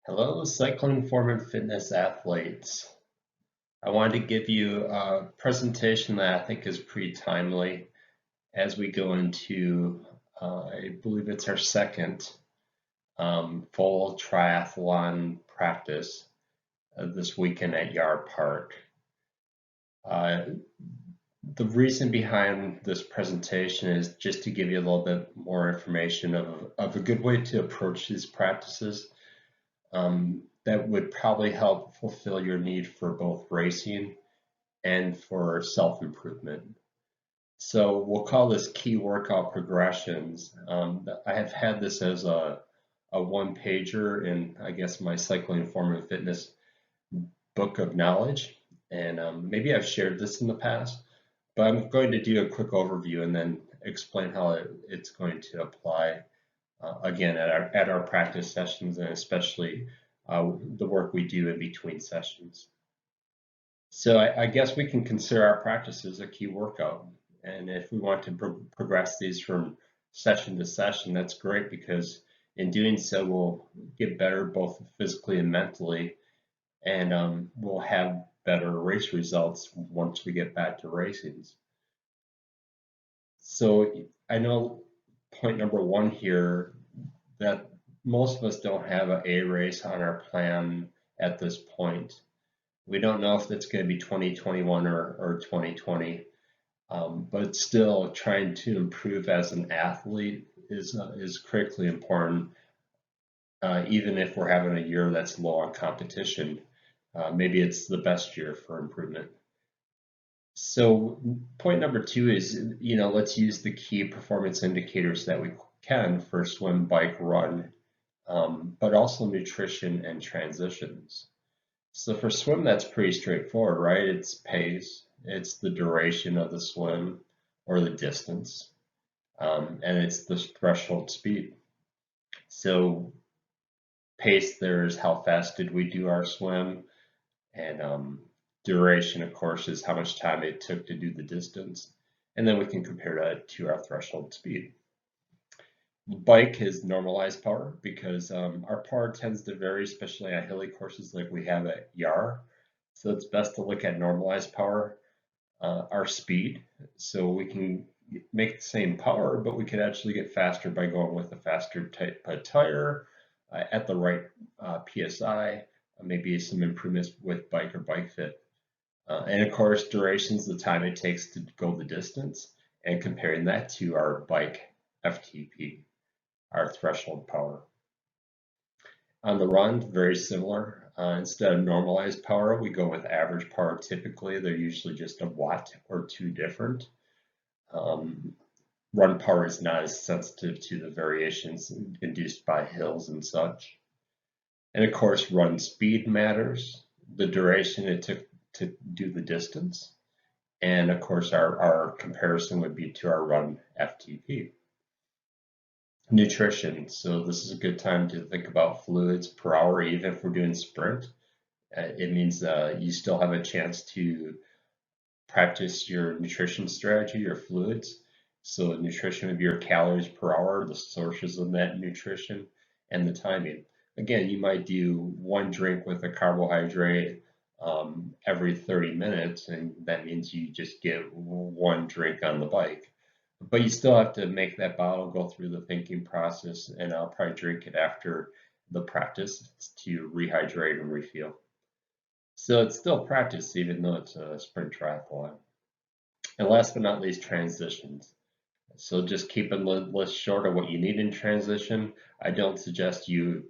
Hello, cycling form and fitness athletes. I wanted to give you a presentation that I think is pretty timely as we go into, I believe it's our second full triathlon practice this weekend at Yard Park. Uh, the reason behind this presentation is just to give you a little bit more information of a good way to approach these practices. That would probably help fulfill your need for both racing and for self-improvement. So we'll call this key workout progressions. I have had this as a one pager in, I guess, my cycling form and fitness book of knowledge. And maybe I've shared this in the past, but I'm going to do a quick overview and then explain how it's going to apply again at our practice sessions and especially the work we do in between sessions. So I guess we can consider our practices a key workout. And if we want to progress these from session to session, that's great because in doing so, we'll get better both physically and mentally, and we'll have better race results once we get back to racing. So I know point number one here that most of us don't have an A race on our plan at this point. We don't know if it's going to be 2021 or 2020, but still trying to improve as an athlete is critically important, even if we're having a year that's low on competition. Maybe it's the best year for improvement. So point number two is, let's use the key performance indicators that we can for swim, bike, run, but also nutrition and transitions. So for swim, that's pretty straightforward, right? It's pace, it's the duration of the swim or the distance, and it's the threshold speed. So pace, there's how fast did we do our swim, and duration, of course, is how much time it took to do the distance. And then we can compare that to our threshold speed. Bike is normalized power because our power tends to vary, especially on hilly courses like we have at YAR. So it's best to look at normalized power, our speed. So we can make the same power, but we could actually get faster by going with a faster type of tire at the right PSI, maybe some improvements with bike or bike fit. And of course, durations, the time it takes to go the distance, and comparing that to our bike FTP, our threshold power. On the run, very similar. Instead of normalized power, we go with average power. Typically, they're usually just a watt or two different. Run power is not as sensitive to the variations induced by hills and such. And of course, run speed matters, the duration it took to do the distance. And of course, our comparison would be to our run FTP. Nutrition. So this is a good time to think about fluids per hour, even if we're doing sprint. It means you still have a chance to practice your nutrition strategy, your fluids. So nutrition would be your calories per hour, the sources of that nutrition, and the timing. Again, you might do one drink with a carbohydrate every 30 minutes, and that means you just get one drink on the bike. But you still have to make that bottle go through the thinking process, and I'll probably drink it after the practice to rehydrate and refuel. So it's still practice, even though it's a sprint triathlon. And last but not least, transitions. So just keeping the list short of what you need in transition. I don't suggest you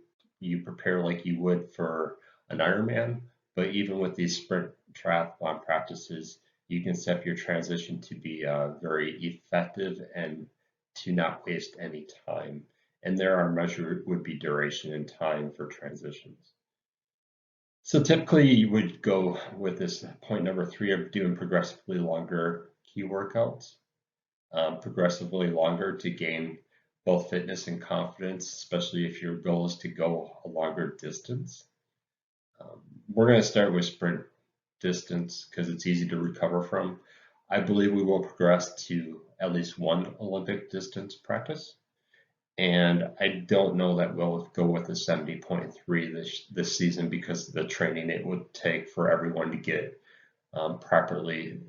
prepare like you would for an Ironman, but even with these sprint triathlon practices, you can set up your transition to be very effective and to not waste any time. And there our measure would be duration and time for transitions. So typically you would go with this point number three of doing progressively longer key workouts, progressively longer to gain both fitness and confidence, especially if your goal is to go a longer distance. We're going to start with sprint distance because it's easy to recover from. I believe we will progress to at least one Olympic distance practice. And I don't know that we'll go with the 70.3 this season because of the training it would take for everyone to get properly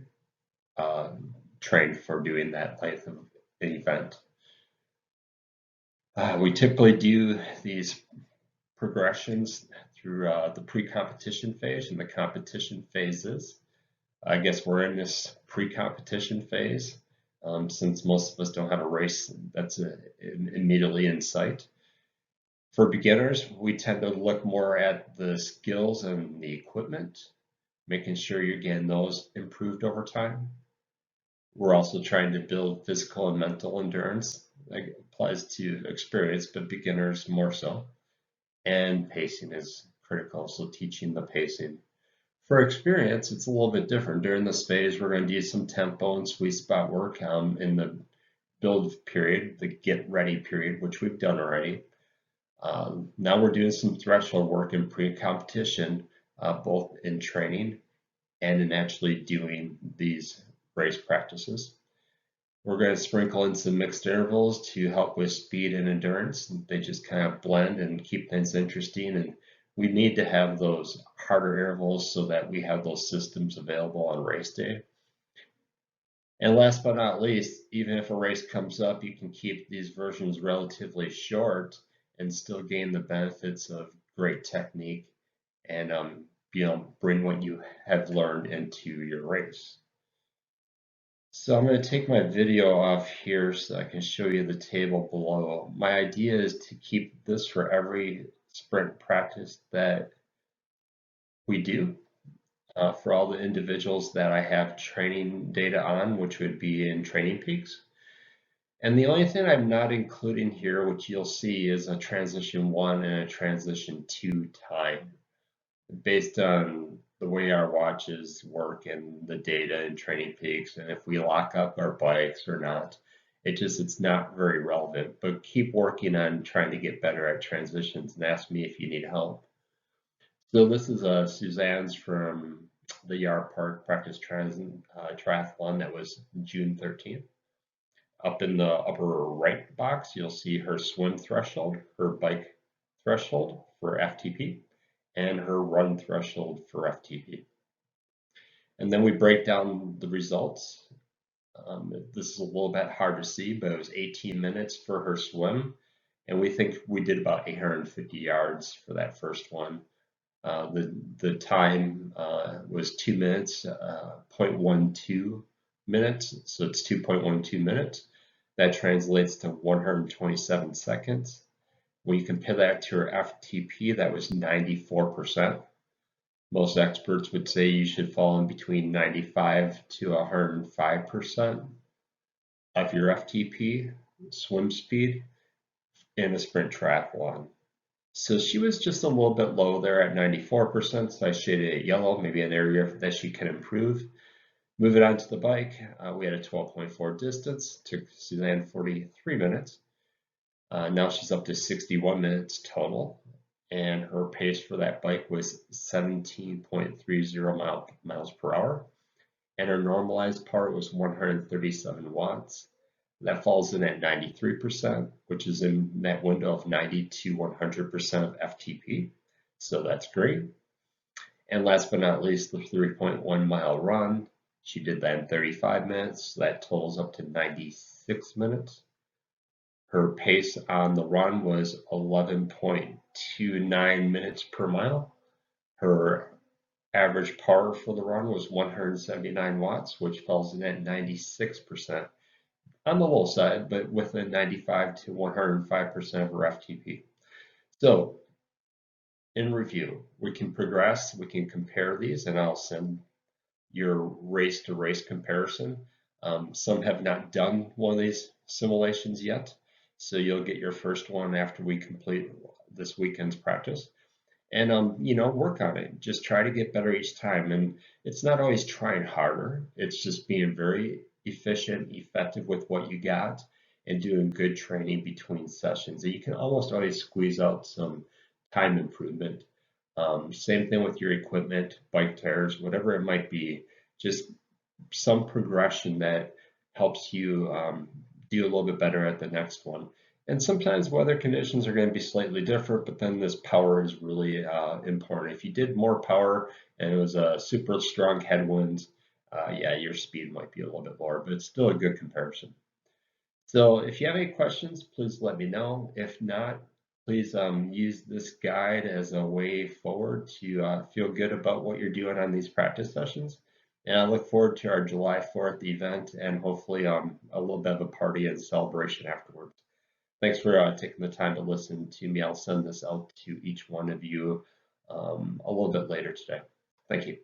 trained for doing that type of event. We typically do these progressions through the pre-competition phase and the competition phases. I guess we're in this pre-competition phase since most of us don't have a race that's immediately in sight. For beginners, we tend to look more at the skills and the equipment, making sure you're getting those improved over time. We're also trying to build physical and mental endurance. That applies to experience, but beginners more so. And pacing is critical, so teaching the pacing. For experience, it's a little bit different. During this phase, we're going to do some tempo and sweet spot work in the build period, the get ready period, which we've done already. Now we're doing some threshold work in pre-competition, both in training and in actually doing these race practices. We're going to sprinkle in some mixed intervals to help with speed and endurance. They just kind of blend and keep things interesting. And we need to have those harder intervals so that we have those systems available on race day. And last but not least, even if a race comes up, you can keep these versions relatively short and still gain the benefits of great technique and bring what you have learned into your race. So I'm going to take my video off here so I can show you the table below. My idea is to keep this for every sprint practice that we do. For all the individuals that I have training data on, which would be in Training Peaks. And the only thing I'm not including here, which you'll see, is a transition 1 and a transition 2 time. Based on the way our watches work and the data in Training Peaks, and if we lock up our bikes or not, it's not very relevant. But keep working on trying to get better at transitions and ask me if you need help. So this is Suzanne's from the Yard Park Practice Triathlon that was June 13th. Up in the upper right box, you'll see her swim threshold, her bike threshold for FTP, and her run threshold for FTP. And then we break down the results. This is a little bit hard to see, but it was 18 minutes for her swim, and we think we did about 850 yards for that first one. The time was 2 minutes, 0.12 minutes, so it's 2.12 minutes. That translates to 127 seconds. When you compare that to her FTP, that was 94%. Most experts would say you should fall in between 95 to 105% of your FTP swim speed in a sprint triathlon. So she was just a little bit low there at 94%, so I shaded it yellow, maybe an area that she can improve. Moving on to the bike, we had a 12.4 distance, took Suzanne 43 minutes. Now she's up to 61 minutes total, and her pace for that bike was 17.30 miles per hour, and her normalized power was 137 watts. That falls in at 93%, which is in that window of 90 to 100% of FTP. So that's great. And last but not least, the 3.1 mile run. She did that in 35 minutes. So that totals up to 96 minutes. Her pace on the run was 11.29 minutes per mile. Her average power for the run was 179 watts, which falls in at 96%. On the low side, but within 95 to 105% of her FTP. So in review, we can progress, we can compare these, and I'll send your race to race comparison. Some have not done one of these simulations yet, so you'll get your first one after we complete this weekend's practice. And work on it. Just try to get better each time. And it's not always trying harder. It's just being very efficient, effective with what you got, and doing good training between sessions. And you can almost always squeeze out some time improvement. Same thing with your equipment, bike tires, whatever it might be. Just some progression that helps you do a little bit better at the next one. And sometimes weather conditions are going to be slightly different, but then this power is really important. If you did more power and it was a super strong headwinds, yeah, your speed might be a little bit lower, but it's still a good comparison. So if you have any questions, please let me know. If not, please use this guide as a way forward to feel good about what you're doing on these practice sessions. And I look forward to our July 4th event and hopefully a little bit of a party and celebration afterwards. Thanks for taking the time to listen to me. I'll send this out to each one of you a little bit later today. Thank you.